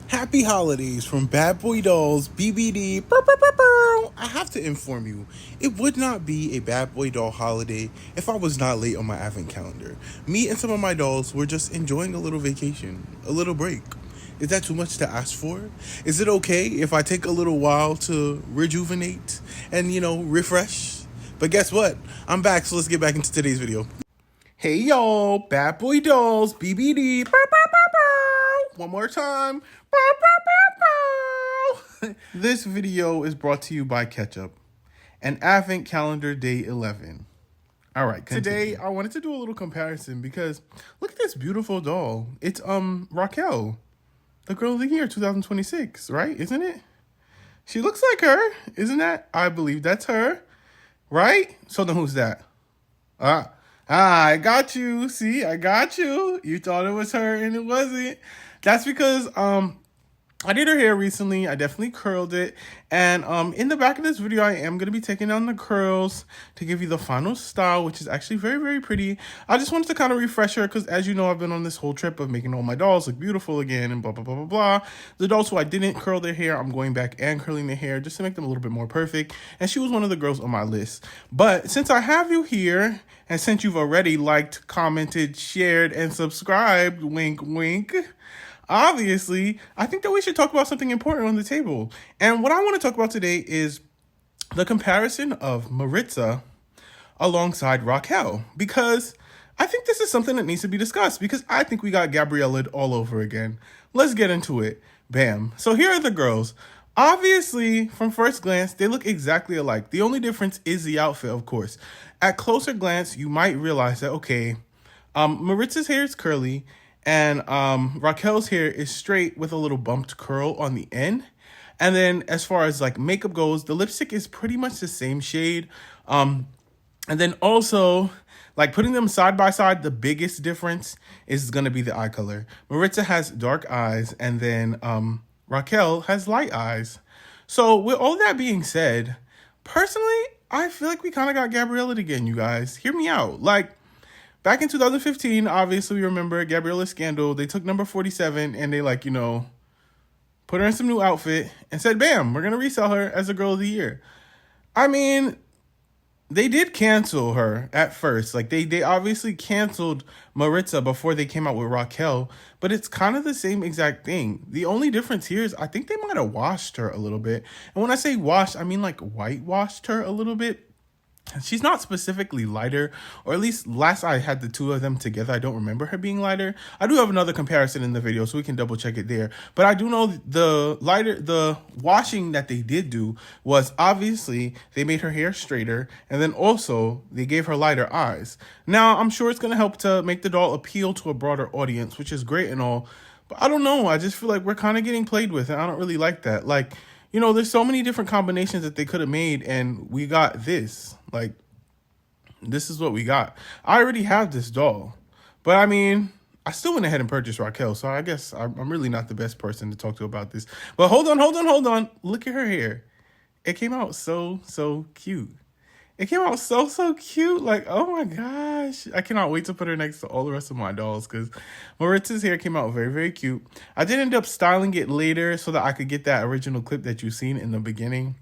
Happy holidays from Badboydolls, BBD. Burr, burr, burr, burr. I have to inform you, it would not be a Bad Boy Doll holiday if I was not late on my advent calendar. Me and some of my dolls were just enjoying a little vacation, a little break. Is that too much to ask for? Is it okay if I take a little while to rejuvenate and, refresh? But guess what? I'm back, so let's get back into today's video. Hey y'all, Badboydolls, BBD. Burr, burr, burr, burr. One more time. This video is brought to you by Ketchup and Advent Calendar Day 11. All right, today I wanted to do a little comparison because look at this beautiful doll. It's Raquel, the girl of the year 2026, right? Isn't it? She looks like her, isn't that? I believe that's her, right? So then who's that? I got you. See, I got you. You thought it was her and it wasn't. That's because I did her hair recently. I definitely curled it. And in the back of this video, I am going to be taking down the curls to give you the final style, which is actually very, very pretty. I just wanted to kind of refresh her because, as you know, I've been on this whole trip of making all my dolls look beautiful again and blah, blah, blah, blah, blah. The dolls who I didn't curl their hair, I'm going back and curling their hair just to make them a little bit more perfect. And she was one of the girls on my list. But since I have you here, and since you've already liked, commented, shared, and subscribed, wink, wink, obviously, I think that we should talk about something important on the table. And what I want to talk about today is the comparison of Maritza alongside Raquel. Because I think this is something that needs to be discussed. Because I think we got Gabriella all over again. Let's get into it. Bam. So here are the girls. Obviously, from first glance, they look exactly alike. The only difference is the outfit, of course. At closer glance, you might realize that, okay, Maritza's hair is curly, and Raquel's hair is straight with a little bumped curl on the end. And then as far as like makeup goes, the lipstick is pretty much the same shade. And then also, like putting them side by side, the biggest difference is going to be the eye color. Maritza has dark eyes, and then Raquel has light eyes. So with all that being said, personally, I feel like we kind of got Gabriella again, you guys. Hear me out. Like, back in 2015, obviously, we remember Gabriella's scandal. They took number 47 and they, put her in some new outfit and said, bam, we're going to resell her as a girl of the year. I mean, they did cancel her at first. Like, they obviously canceled Maritza before they came out with Raquel, but it's kind of the same exact thing. The only difference here is I think they might have washed her a little bit. And when I say washed, I mean like whitewashed her a little bit. She's not specifically lighter, or at least last I had the two of them together, I don't remember her being lighter. I do have another comparison in the video, so we can double check it there. But I do know the washing that they did do was obviously they made her hair straighter, and then also they gave her lighter eyes. Now, I'm sure it's going to help to make the doll appeal to a broader audience, which is great and all. But I don't know. I just feel like we're kind of getting played with, and I don't really like that. Like, you know, there's so many different combinations that they could have made, and we got this. Like, this is what we got. I already have this doll. But, I mean, I still went ahead and purchased Raquel, so I guess I'm really not the best person to talk to about this. But hold on. Look at her hair. It came out so cute. It came out so cute. Like, oh my gosh. I cannot wait to put her next to all the rest of my dolls because Maritza's hair came out very, very cute. I did end up styling it later so that I could get that original clip that you've seen in the beginning.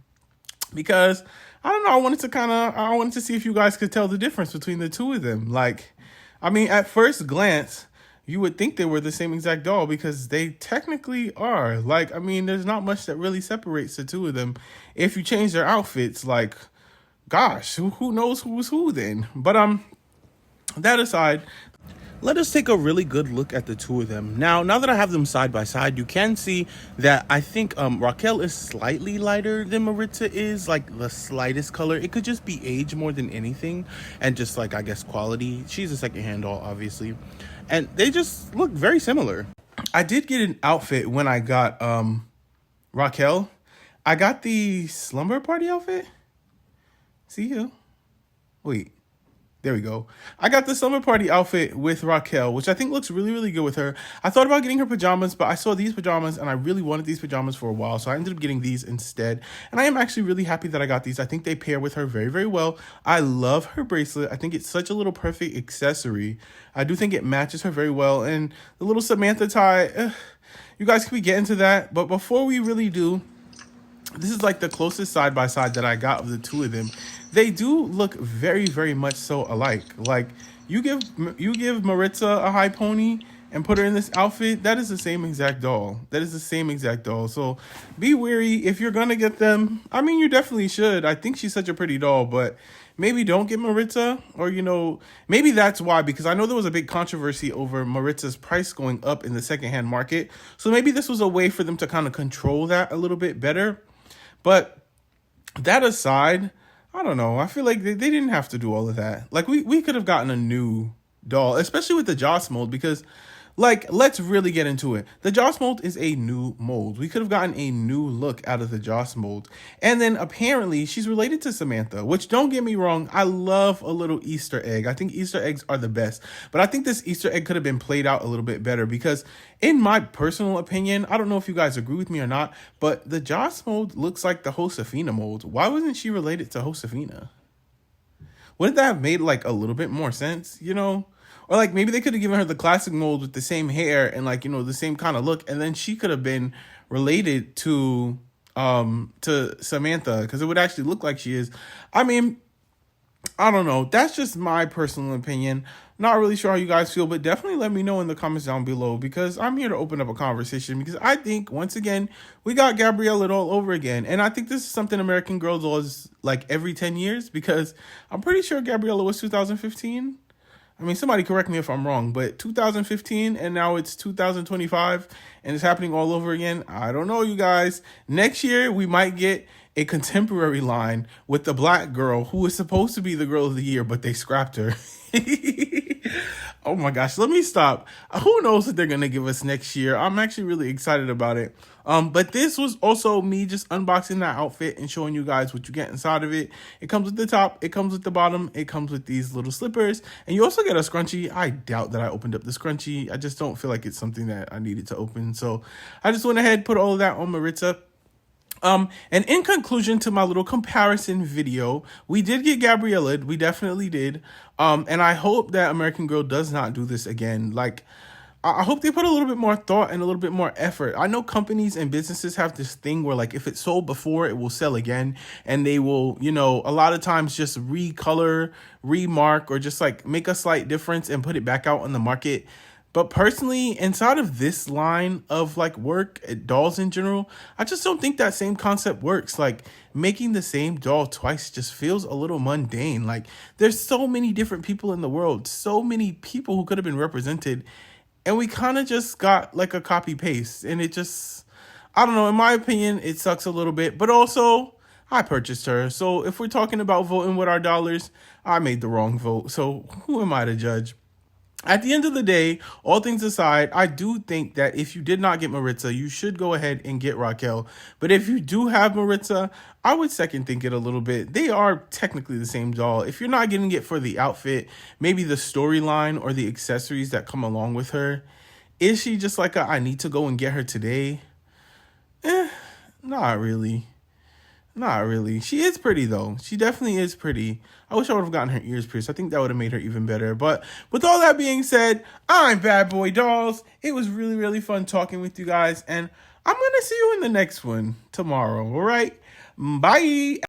Because, I don't know, I wanted to see if you guys could tell the difference between the two of them. Like, I mean, at first glance, you would think they were the same exact doll because they technically are. Like, I mean, there's not much that really separates the two of them. If you change their outfits, like, gosh, who knows who's who then? But that aside, let us take a really good look at the two of them. Now that I have them side by side, you can see that I think Raquel is slightly lighter than Maritza is, like the slightest color. It could just be age more than anything, and just like, I guess, quality. She's a secondhand doll, obviously, and they just look very similar. I did get an outfit when I got Raquel. I got the slumber party outfit. See you. Wait. There we go. I got the summer party outfit with Raquel, which I think looks really, really good with her. I thought about getting her pajamas, but I saw these pajamas and I really wanted these pajamas for a while. So I ended up getting these instead. And I am actually really happy that I got these. I think they pair with her very, very well. I love her bracelet. I think it's such a little perfect accessory. I do think it matches her very well. And the little Samantha tie, you guys can we get into that? But before we really do, this is like the closest side by side that I got of the two of them. They do look very, very much so alike. Like you give Maritza a high pony and put her in this outfit, that is the same exact doll. That is the same exact doll. So be wary if you're gonna get them. I mean, you definitely should. I think she's such a pretty doll, but maybe don't get Maritza, or maybe that's why, because I know there was a big controversy over Maritza's price going up in the secondhand market. So maybe this was a way for them to kind of control that a little bit better. But that aside, I don't know. I feel like they didn't have to do all of that. Like we could have gotten a new doll, especially with the Joss mold, because like, let's really get into it. The Joss mold is a new mold. We could have gotten a new look out of the Joss mold. And then apparently she's related to Samantha, which, don't get me wrong, I love a little Easter egg. I think Easter eggs are the best. But I think this Easter egg could have been played out a little bit better because, in my personal opinion, I don't know if you guys agree with me or not, but the Joss mold looks like the Josefina mold. Why wasn't she related to Josefina? Wouldn't that have made like a little bit more sense, Or like maybe they could have given her the classic mold with the same hair and like, the same kind of look. And then she could have been related to Samantha, because it would actually look like she is. I mean, I don't know. That's just my personal opinion. Not really sure how you guys feel, but definitely let me know in the comments down below, because I'm here to open up a conversation, because I think, once again, we got Gabriella all over again. And I think this is something American Girl does like every 10 years, because I'm pretty sure Gabriella was 2015. I mean, somebody correct me if I'm wrong, but 2015 and now it's 2025 and it's happening all over again. I don't know, you guys. Next year, we might get a contemporary line with the black girl who was supposed to be the girl of the year, but they scrapped her. Oh my gosh, let me stop. Who knows what they're going to give us next year? I'm actually really excited about it. But this was also me just unboxing that outfit and showing you guys what you get inside of it. It comes with the top, it comes with the bottom, it comes with these little slippers, and you also get a scrunchie. I doubt that I opened up the scrunchie. I just don't feel like it's something that I needed to open. So I just went ahead, put all of that on Maritza. And in conclusion to my little comparison video, we did get Gabriella. We definitely did. And I hope that American Girl does not do this again. Like, I hope they put a little bit more thought and a little bit more effort. I know companies and businesses have this thing where, like, if it's sold before, it will sell again. And they will, a lot of times just recolor, remark, or just, like, make a slight difference and put it back out on the market. But personally, inside of this line of like work, dolls in general, I just don't think that same concept works. Like, making the same doll twice just feels a little mundane. Like, there's so many different people in the world, so many people who could have been represented, and we kind of just got like a copy paste, and it just, I don't know, in my opinion, it sucks a little bit. But also, I purchased her. So if we're talking about voting with our dollars, I made the wrong vote. So who am I to judge? At the end of the day, all things aside, I do think that if you did not get Maritza, you should go ahead and get Raquel. But if you do have Maritza, I would second think it a little bit. They are technically the same doll. If you're not getting it for the outfit, maybe the storyline or the accessories that come along with her, is she just like I need to go and get her today? Not really. Not really. She is pretty, though. She definitely is pretty. I wish I would have gotten her ears pierced. I think that would have made her even better. But with all that being said, I'm Badboydolls. It was really, really fun talking with you guys. And I'm going to see you in the next one tomorrow. All right? Bye.